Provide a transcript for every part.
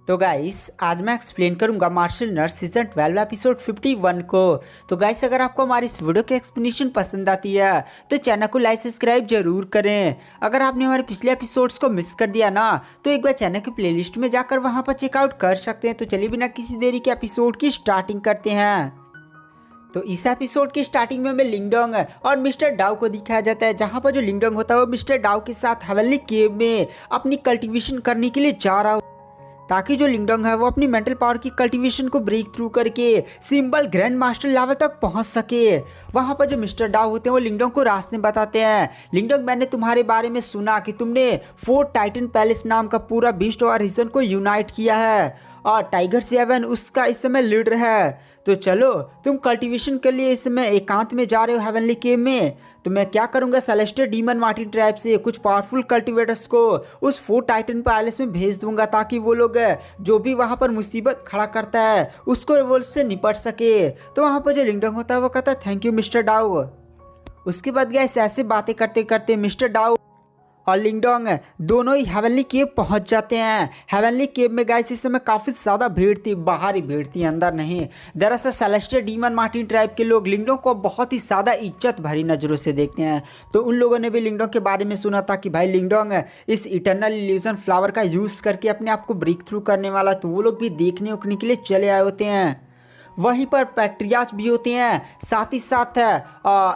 तो गाइस आज मैं एक्सप्लेन करूंगा मार्शल नर्स सीजन 12 एपिसोड 51 को। तो गाइस अगर आपको हमारी इस वीडियो की एक्सप्लेनेशन पसंद आती है तो चैनल को लाइक सब्सक्राइब जरूर करें। अगर आपने हमारे पिछले एपिसोड्स को मिस कर दिया ना तो एक बार चैनल की प्लेलिस्ट में जाकर वहां पर चेकआउट कर सकते हैं। तो चलिए बिना किसी देरी के एपिसोड की स्टार्टिंग करते हैं। तो इस एपिसोड की स्टार्टिंग में हमें लिंगडोंग और मिस्टर डाउ को दिखाया जाता है, जहां पर जो लिंगडोंग होता है वो मिस्टर डाउ के साथ हेवनली केव में अपनी कल्टीवेशन करने के लिए जा रहा ताकि जो लिंगडोंग है वो अपनी मेंटल पावर की कल्टीवेशन को ब्रेक थ्रू करके सिंबल ग्रैंड मास्टर लेवल तक पहुंच सके। वहां पर जो मिस्टर डाउ होते हैं वो लिंगडोंग को रास्ते बताते हैं। लिंगडोंग, मैंने तुम्हारे बारे में सुना कि तुमने फोर्ट टाइटन पैलेस नाम का पूरा बीस्ट और रीजन को यूनाइट किया है और टाइगर 7 उसका इस समय लीडर है। तो चलो तुम कल्टीवेशन के लिए इस समय एकांत में जा रहे हो हेवनली केव में। तो मैं क्या करूंगा, सेलेस्टियल डीमन मार्टिन ट्राइब से कुछ पावरफुल कल्टीवेटर्स को उस फोर्ट टाइटन पैलेस में भेज दूंगा ताकि वो लोग जो भी वहां पर मुसीबत खड़ा करता है उसको वो से निपट सके। तो वहां पर जो लिंगडोंग होता है वो कहता है थैंक यू मिस्टर डाउ। उसके बाद गैस ऐसे बातें करते करते मिस्टर डाउ और लिंगडोंग दोनों ही हेवनली केव पहुंच जाते हैं। हेवनली केव में गाइस इस समय काफ़ी ज़्यादा भीड़ थी, बाहर ही भीड़ थी, अंदर नहीं। दरअसल सेलेस्टियल डीमन मार्टिन ट्राइब के लोग लिंगडोंग को बहुत ही ज़्यादा इज्जत भरी नज़रों से देखते हैं। तो उन लोगों ने भी लिंगडोंग के बारे में सुना था कि भाई लिंगडोंग इस इटर्नल इल्यूजन फ्लावर का यूज़ करके अपने आप को ब्रेक थ्रू करने वाला, तो वो लोग भी देखने उखने के लिए चले आए होते हैं। वहीं पर पैट्रियाच भी होते हैं, साथ ही साथ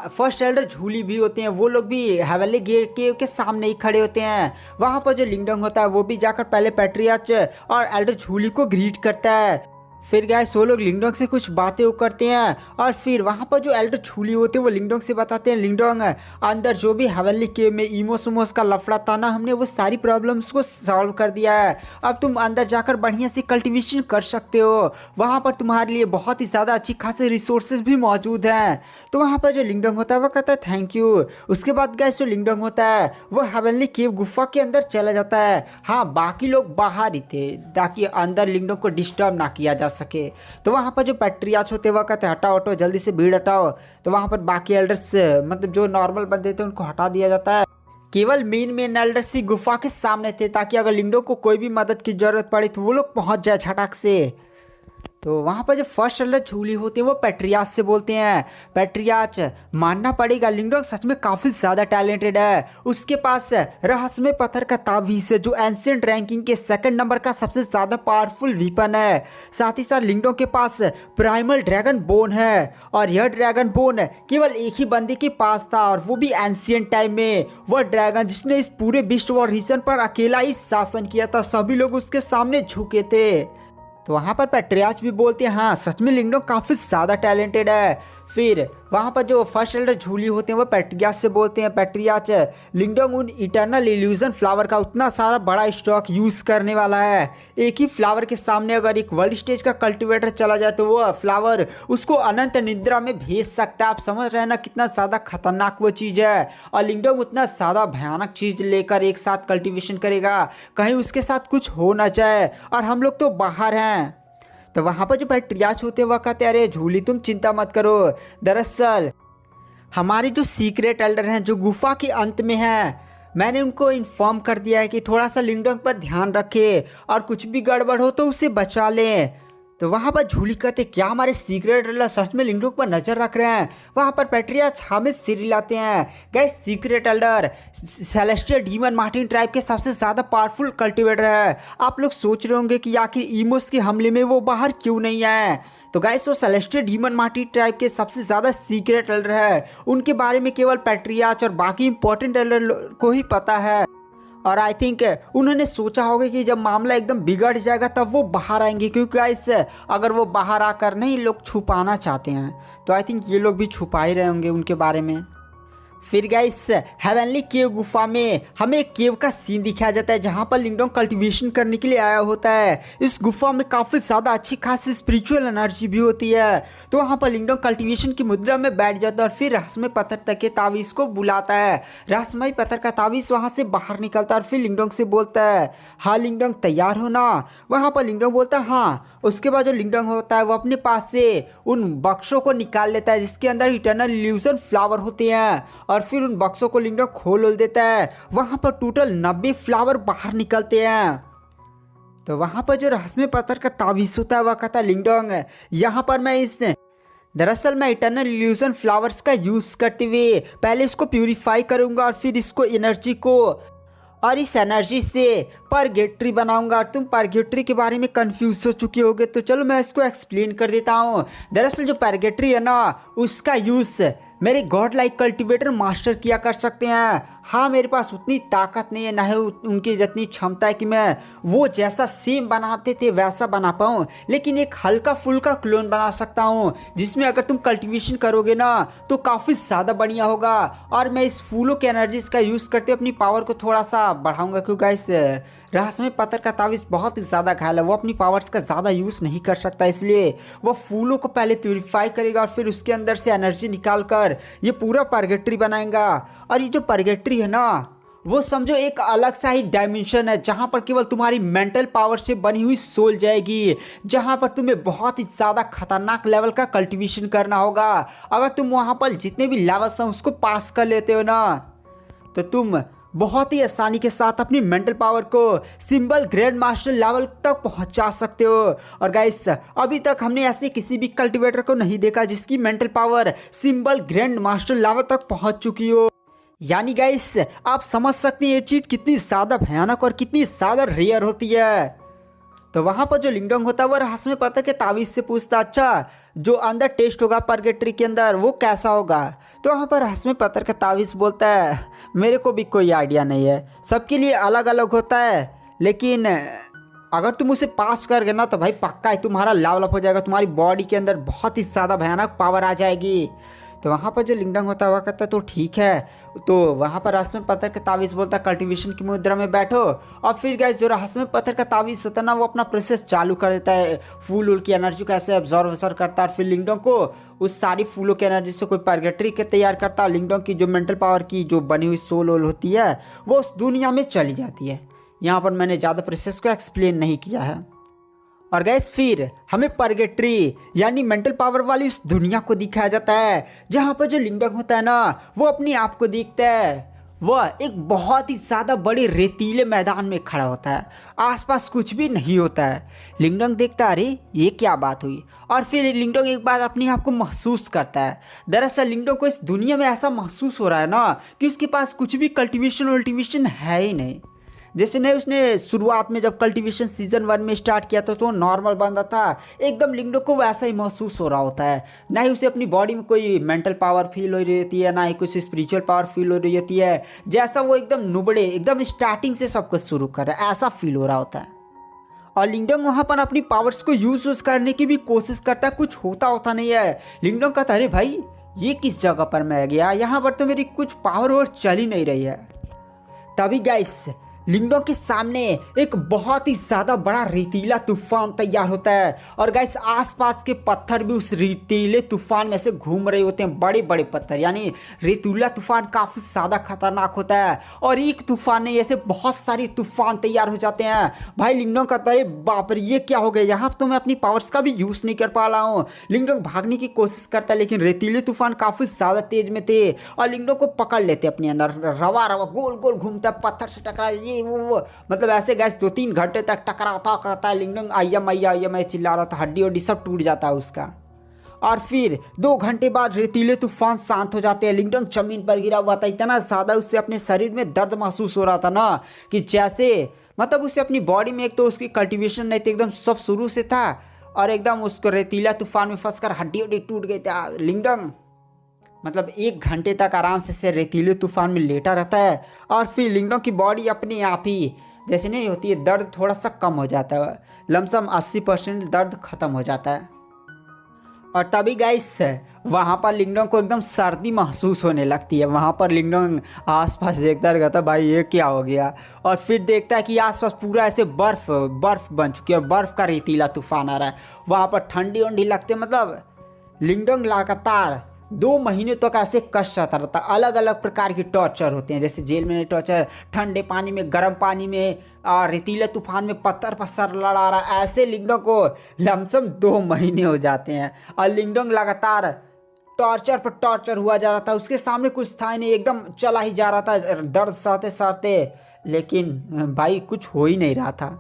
फर्स्ट एल्डर झूली भी होते हैं, वो लोग भी हेवनली गेट के सामने ही खड़े होते हैं। वहाँ पर जो लिंगडोंग होता है वो भी जाकर पहले पैट्रियाच और एल्डर झूली को ग्रीट करता है। फिर गाइस वो लोग लिंगडोंग से कुछ बातें करते हैं और फिर वहाँ पर जो एल्डर छूली होते हैं वो लिंगडोंग से बताते हैं लिंगडोंग अंदर जो भी हेवनली केव में इमोस उमोस का लफड़ा था ना, हमने वो सारी प्रॉब्लम्स को सॉल्व कर दिया है। अब तुम अंदर जाकर बढ़िया से कल्टीवेशन कर सकते हो, वहाँ पर तुम्हारे लिए बहुत ही ज़्यादा अच्छी खासी रिसोर्सेज भी मौजूद हैं। तो वहाँ पर जो लिंगडोंग होता है वो कहता है थैंक यू। उसके बाद गाइस जो लिंगडोंग होता है वो हेवनली केव गुफा के अंदर चला जाता है। हाँ, बाकी लोग बाहर ही थे ताकि अंदर लिंगडोंग को डिस्टर्ब ना किया जा सके। तो वहाँ पर जो पैट्रियाच होते वह कहते हटाओ हटाओ जल्दी से भीड़ हटाओ। तो वहाँ पर बाकी एल्डर्स मतलब जो नॉर्मल बंदे थे उनको हटा दिया जाता है। केवल मेन एल्डर्स ही गुफा के सामने थे ताकि अगर लिंगडोंग को कोई भी मदद की जरूरत पड़े तो वो लोग पहुँच जाए झटाक से। तो वहाँ पर जो फर्स्ट एल्डर झूली होती है वो पैट्रियाच से बोलते हैं पैट्रियाच, मानना पड़ेगा लिंगडोंग सच में काफ़ी ज़्यादा टैलेंटेड है। उसके पास रहस्यमय पत्थर का ताबीज है जो एंशिएंट रैंकिंग के सेकंड नंबर का सबसे ज़्यादा पावरफुल वीपन है। साथ ही साथ लिंगडोंग के पास प्राइमल ड्रैगन बोन है और यह ड्रैगन बोन केवल एक ही बंदे के पास था और वो भी एंशिएंट टाइम में। वह ड्रैगन जिसने इस पूरे बीस्ट वॉर रीजन पर अकेला ही शासन किया था, सभी लोग उसके सामने झुके थे। तो वहाँ पर पैट्रियाच भी बोलते हैं हाँ सच में लिंगडोंग काफ़ी ज़्यादा टैलेंटेड है। फिर वहाँ पर जो फर्स्ट एल्डर झूली होते हैं वो पैट्रियाच से बोलते हैं पैट्रियाच, लिंगडोंग उन इटर्नल इल्यूजन फ्लावर का उतना सारा बड़ा स्टॉक यूज़ करने वाला है। एक ही फ्लावर के सामने अगर एक वर्ल्ड स्टेज का कल्टीवेटर चला जाए तो वो फ्लावर उसको अनंत निद्रा में भेज सकता है। आप समझ रहे हैं ना कितना ज़्यादा खतरनाक वो चीज़ है। और लिंगडोंग उतना ज़्यादा भयानक चीज़ लेकर एक साथ कल्टीवेशन करेगा, कहीं उसके साथ कुछ हो ना जाए और हम लोग तो बाहर हैं। तो वहाँ पर जो पैट्रियाच होते हैं वह कहते हैं अरे झूली तुम चिंता मत करो, दरअसल हमारे जो सीक्रेट एल्डर हैं जो गुफा के अंत में हैं, मैंने उनको इन्फॉर्म कर दिया है कि थोड़ा सा लिंगडोंग पर ध्यान रखे और कुछ भी गड़बड़ हो तो उसे बचा लें। तो वहाँ पर झूली कहते क्या हमारे सीक्रेट एल्डर सच में लिंगडोंग पर नज़र रख रहे हैं। वहाँ पर पैट्रियाच हमें सिर हिलाते हैं। Guys secret Elder celestial demon Martin tribe के सबसे ज़्यादा पावरफुल कल्टीवेटर है। आप लोग सोच रहे होंगे कि आखिर इमोस के हमले में वो बाहर क्यों नहीं आए। तो गाइस वो सेलेस्टियल डीमन मार्टिन ट्राइब के सबसे ज़्यादा सीक्रेट एल्डर है, उनके बारे में केवल पैट्रियाच और बाकी इंपॉर्टेंट एल्डर को ही पता है। और आई थिंक उन्होंने सोचा होगा कि जब मामला एकदम बिगड़ जाएगा तब वो बाहर आएंगे, क्योंकि गाइस अगर वो बाहर आकर नहीं लोग छुपाना चाहते हैं तो आई थिंक ये लोग भी छुपा ही रहे होंगे उनके बारे में। फिर गाइस हेवनली केव गुफा में हमें एक केव का सीन दिखाया जाता है जहाँ पर लिंगडोंग कल्टीवेशन करने के लिए आया होता है। इस गुफा में काफ़ी ज़्यादा अच्छी खासी स्पिरिचुअल एनर्जी भी होती है। तो वहाँ पर लिंगडोंग कल्टीवेशन की मुद्रा में बैठ जाता है और फिर रहस्यमय पत्थर तक के तावीज़ को बुलाता है। रहस्यमय पत्थर का तावीज़ वहाँ से बाहर निकलता है और फिर लिंगडोंग से बोलता है हाँ लिंगडोंग तैयार हो ना। वहाँ पर लिंगडोंग बोलता है हाँ। उसके बाद जो लिंगडोंग होता है वो अपने पास से उन बक्सों को निकाल लेता है जिसके अंदर इटर्नल इल्यूजन फ्लावर होते हैं और फिर उन बक्सों को लिंगडोंग खोल देता है। वहां पर टोटल 90 फ्लावर बाहर निकलते हैं। तो वहाँ पर जो रहस्यमय पत्थर का तावीज़ होता है वह कहता है लिंगडोंग, यहाँ पर मैं दरअसल मैं इटर्नल इल्यूजन फ्लावर्स का यूज़ करते हुए पहले इसको प्यूरिफाई करूँगा और फिर इसको एनर्जी को और इस एनर्जी से परगेट्री बनाऊंगा। तुम परगेट्री के बारे में कंफ्यूज हो चुके होगे, तो चलो मैं इसको एक्सप्लेन कर देता हूँ। दरअसल जो परगेट्री है ना, उसका यूज़ मेरे गॉड लाइक कल्टिवेटर मास्टर किया कर सकते हैं। हाँ, मेरे पास उतनी ताकत नहीं है, ना है उनकी जितनी क्षमता है कि मैं वो जैसा सेम बनाते थे वैसा बना पाऊँ, लेकिन एक हल्का फुल्का क्लोन बना सकता हूँ जिसमें अगर तुम कल्टीवेशन करोगे ना तो काफ़ी ज़्यादा बढ़िया होगा। और मैं इस फूलों के एनर्जीज का यूज़ करते अपनी पावर को थोड़ा सा बढ़ाऊँगा, क्योंकि इस रहस्यमय पत्थर का तावीज़ बहुत ही ज़्यादा घायल है, वो अपनी पावर्स का ज़्यादा यूज़ नहीं कर सकता, इसलिए वो फूलों को पहले प्यूरिफाई करेगा और फिर उसके अंदर से एनर्जी निकाल कर ये पूरा परगेट्री बनाएगा। और ये जो परगेट्री है ना, वो समझो एक अलग सा ही डायमेंशन है जहाँ पर केवल तुम्हारी मेंटल पावर से बनी हुई सोल जाएगी, जहाँ पर तुम्हें बहुत ही ज़्यादा खतरनाक लेवल का कल्टीवेशन करना होगा। अगर तुम वहाँ पर जितने भी लेवल्स हैं उसको पास कर लेते हो ना, तो तुम बहुत ही आसानी के साथ अपनी मेंटल पावर को सिंबल ग्रैंड मास्टर लेवल तक पहुंचा सकते हो। और गाइस, अभी तक हमने ऐसे किसी भी कल्टीवेटर को नहीं देखा जिसकी mental power symbol grand master level तक पहुंच चुकी हो। यानी गाइस, आप समझ सकते हैं ये चीज़ कितनी ज़्यादा भयानक और कितनी ज़्यादा रेयर होती है। तो वहाँ पर जो लिंगडोंग होता है वो रहस्यमय पत्थर के तावीज़ से पूछता, अच्छा जो अंदर टेस्ट होगा परगेट्री के अंदर वो कैसा होगा? तो वहाँ पर रहस्यमय पत्थर का तावीज़ बोलता है, मेरे को भी कोई आइडिया नहीं है, सबके लिए अलग अलग होता है, लेकिन अगर तुम उसे पास कर गए ना तो भाई पक्का है तुम्हारा लेवल अप हो जाएगा, तुम्हारी बॉडी के अंदर बहुत ही ज़्यादा भयानक पावर आ जाएगी। तो वहाँ पर जो लिंगडोंग होता है वह कहता है तो ठीक है। तो वहाँ पर रहस्यमय पत्थर का तावीज़ बोलता है कल्टीवेशन की मुद्रा में बैठो। और फिर गाइस, जो रहस्यमय पत्थर का तावीज़ होता है ना, वो अपना प्रोसेस चालू कर देता है, फूल उल की एनर्जी को ऐसे एब्जॉर्ब करता है। फिर लिंगडोंग को उस सारी फूलों की एनर्जी से कोई परगेट्री के तैयार करता है। लिंगडोंग की जो मेंटल पावर की जो बनी हुई सोल वोल होती है वो उस दुनिया में चली जाती है। यहाँ पर मैंने ज़्यादा प्रोसेस को एक्सप्लेन नहीं किया है। और गैस, फिर हमें परगेट्री यानी मेंटल पावर वाली उस दुनिया को दिखाया जाता है जहाँ पर जो लिंगडोंग होता है ना, वो अपने आप को देखता है। वह एक बहुत ही ज़्यादा बड़े रेतीले मैदान में खड़ा होता है, आसपास कुछ भी नहीं होता है। लिंगडोंग देखता है, अरे ये क्या बात हुई? और फिर लिंगडोंग एक बार अपने आप को महसूस करता है। दरअसल लिंगडोंग को इस दुनिया में ऐसा महसूस हो रहा है ना कि उसके पास कुछ भी कल्टीवेशन है ही नहीं। जैसे नहीं, उसने शुरुआत में जब कल्टीवेशन सीजन 1 में स्टार्ट किया था तो नॉर्मल बंदा था, एकदम लिंगडोंग को वैसा ही महसूस हो रहा होता है। ना ही उसे अपनी बॉडी में कोई मेंटल पावर फील हो रही होती है, ना ही कुछ स्पिरिचुअल पावर फील हो रही होती है। जैसा वो एकदम नुबड़े एकदम स्टार्टिंग से सब कुछ शुरू कर रहा है, ऐसा फील हो रहा होता है। और लिंगडोंग वहाँ पर अपनी पावर्स को यूज़ करने की भी कोशिश करता है, कुछ होता नहीं है। लिंगडोंग कहता है, अरे भाई ये किस जगह पर मैं गया, यहाँ पर तो मेरी कुछ पावर और चल ही नहीं रही है। तभी गाइस, लिंगडोंग के सामने एक बहुत ही ज़्यादा बड़ा रेतीला तूफान तैयार होता है। और गाइस, आसपास के पत्थर भी उस रेतीले तूफान में से घूम रहे होते हैं, बड़े बड़े पत्थर। यानी रेतीला तूफान काफ़ी ज़्यादा खतरनाक होता है और एक तूफान नहीं, ऐसे बहुत सारे तूफान तैयार हो जाते हैं। भाई लिंगडोंग कहता है, बाप रे ये क्या हो गया, यहाँ तो मैं अपनी पावर्स का भी यूज़ नहीं कर पा रहा हूँ। लिंगडोंग भागने की कोशिश करता है, लेकिन रेतीले तूफान काफ़ी ज़्यादा तेज में थे और लिंगडोंग को पकड़ लेते अपने अंदर। रवा रवा गोल गोल घूमता, पत्थर से टकरा, ये वो मतलब ऐसे गैस 2-3 घंटे तक टकराता करता है। लिंगडोंग आइया चिल्ला रहा था, हड्डी वड्डी सब टूट जाता है उसका। और फिर 2 घंटे बाद रेतीले तूफान शांत हो जाते हैं। लिंगडोंग जमीन पर गिरा हुआ था, इतना ज़्यादा उससे अपने शरीर में दर्द महसूस हो रहा था ना कि जैसे मतलब उसे अपनी बॉडी में एक तो उसकी कल्टीवेशन नहीं थी, एकदम सब शुरू से था और एकदम उसको रेतीला तूफान में फंसकर हड्डी वड्डी टूट गई थी। लिंगडोंग मतलब 1 घंटे तक आराम से रेतीले तूफान में लेटा रहता है और फिर लिंगडोंग की बॉडी अपने आप ही जैसे नहीं होती है, दर्द थोड़ा सा कम हो जाता है, लमसम 80% दर्द खत्म हो जाता है। और तभी गाइस, वहाँ पर लिंगडोंग को एकदम सर्दी महसूस होने लगती है। वहाँ पर लिंगडोंग आसपास देखता रहता, भाई ये क्या हो गया? और फिर देखता है कि आसपास पूरा ऐसे बर्फ़ बन चुकी है, बर्फ़ का रेतीला तूफान आ रहा है। वहाँ पर ठंडी वंडी लगती है। मतलब लिंगडोंग लगातार 2 महीने तक ऐसे कष्ट आता रहता। अलग अलग प्रकार के टॉर्चर होते हैं, जैसे जेल में टॉर्चर, ठंडे पानी में, गर्म पानी में, और रेतीले तूफान में पत्थर पर सर लड़ा रहा। ऐसे लिंगडोंग को लमसम 2 महीने हो जाते हैं और लिंगडोंग लगातार टॉर्चर पर टॉर्चर हुआ जा रहा था। उसके सामने कुछ था ही नहीं, एकदम चला ही जा रहा था दर्द सहते सहते, लेकिन भाई कुछ हो ही नहीं रहा था।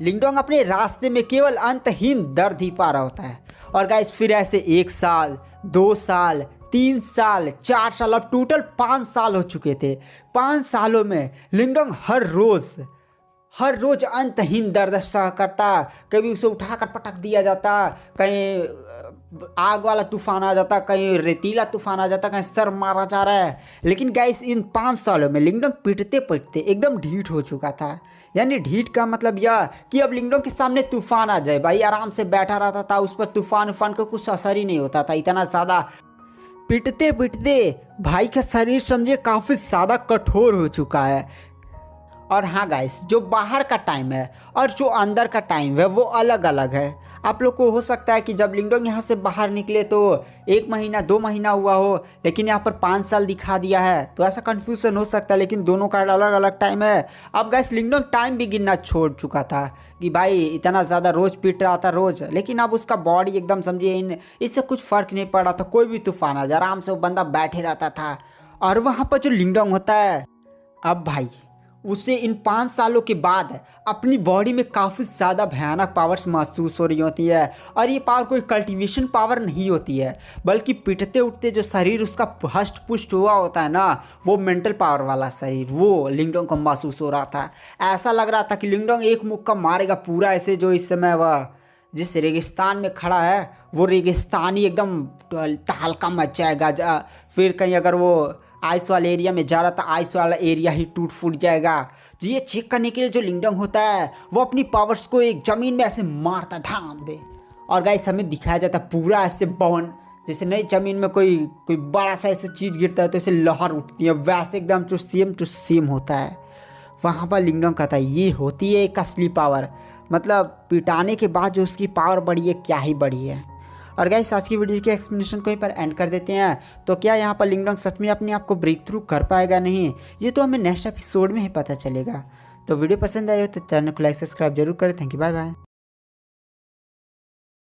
लिंगडोंग अपने रास्ते में केवल अंतहीन दर्द ही पा रहा होता है। और गाइस फिर ऐसे 1 साल, 2 साल, 3 साल, 4 साल, अब टोटल 5 साल हो चुके थे। 5 सालों में लिंगडोंग हर रोज अंतहीन दर्द सह करता। कभी उसे उठाकर पटक दिया जाता, कहीं आग वाला तूफान आ जाता, कहीं रेतीला तूफान आ जाता, कहीं सर मारा जा रहा है। लेकिन गाइस इन 5 सालों में लिंगडोंग पिटते पिटते एकदम ढीठ हो चुका था। यानी ढीठ का मतलब यह कि अब लिंगडोंग के सामने तूफान आ जाए, भाई आराम से बैठा रहता था, उस पर तूफान उफान का कुछ असर ही नहीं होता था। इतना ज़्यादा पिटते पिटते भाई का शरीर समझे काफ़ी ज़्यादा कठोर हो चुका है। और हाँ गाइस, जो बाहर का टाइम है और जो अंदर का टाइम है वो अलग अलग है। आप लोग को हो सकता है कि जब लिंगडोंग यहाँ से बाहर निकले तो 1 महीना 2 महीना हुआ हो, लेकिन यहाँ पर 5 साल दिखा दिया है, तो ऐसा कन्फ्यूजन हो सकता है। लेकिन दोनों का अलग अलग टाइम है। अब गाइस लिंगडोंग टाइम भी गिनना छोड़ चुका था कि भाई इतना ज़्यादा रोज़ पीट रहा था रोज़, लेकिन अब उसका बॉडी एकदम समझिए इससे कुछ फ़र्क नहीं पड़ रहा था। कोई भी तूफान आ जाए आराम से वो बंदा बैठे रहता था। और वहाँ पर जो लिंगडोंग होता है, अब भाई उसे इन 5 सालों के बाद अपनी बॉडी में काफ़ी ज़्यादा भयानक पावर्स महसूस हो रही होती है। और ये पावर कोई कल्टीवेशन पावर नहीं होती है, बल्कि पिटते उठते जो शरीर उसका हष्ट पुष्ट हुआ होता है ना, वो मेंटल पावर वाला शरीर, वो लिंगडोंग को महसूस हो रहा था। ऐसा लग रहा था कि लिंगडोंग एक मुक्का मारेगा पूरा, ऐसे जो इस समय वह जिस रेगिस्तान में खड़ा है वो रेगिस्तान ही एकदम तहलका मच जाएगा। फिर कहीं अगर वो आइस वाले एरिया में जा रहा था, आइस वाला एरिया ही टूट फूट जाएगा। तो ये चेक करने के लिए जो लिंगडोंग होता है वो अपनी पावर्स को एक ज़मीन में ऐसे मारता धाम दे। और गाइस हमें दिखाया जाता पूरा ऐसे बवन, जैसे नई ज़मीन में कोई बड़ा सा ऐसे चीज़ गिरता है तो ऐसे लहर उठती है, वैसे एकदम टू सेम होता है। वहाँ पर लिंगडोंग कहता है ये होती है एक असली पावर, मतलब पिटाने के बाद जो उसकी पावर बढ़ी है क्या ही बढ़ी है। और गाइस आज की वीडियो की एक्सप्लेनेशन को यहीं पर एंड कर देते हैं। तो क्या यहाँ पर लिंगडोंग सच में अपने आप को ब्रेक थ्रू कर पाएगा नहीं, ये तो हमें नेक्स्ट एपिसोड में ही पता चलेगा। तो वीडियो पसंद आई हो तो चैनल को लाइक सब्सक्राइब जरूर करें। Thank you, bye bye.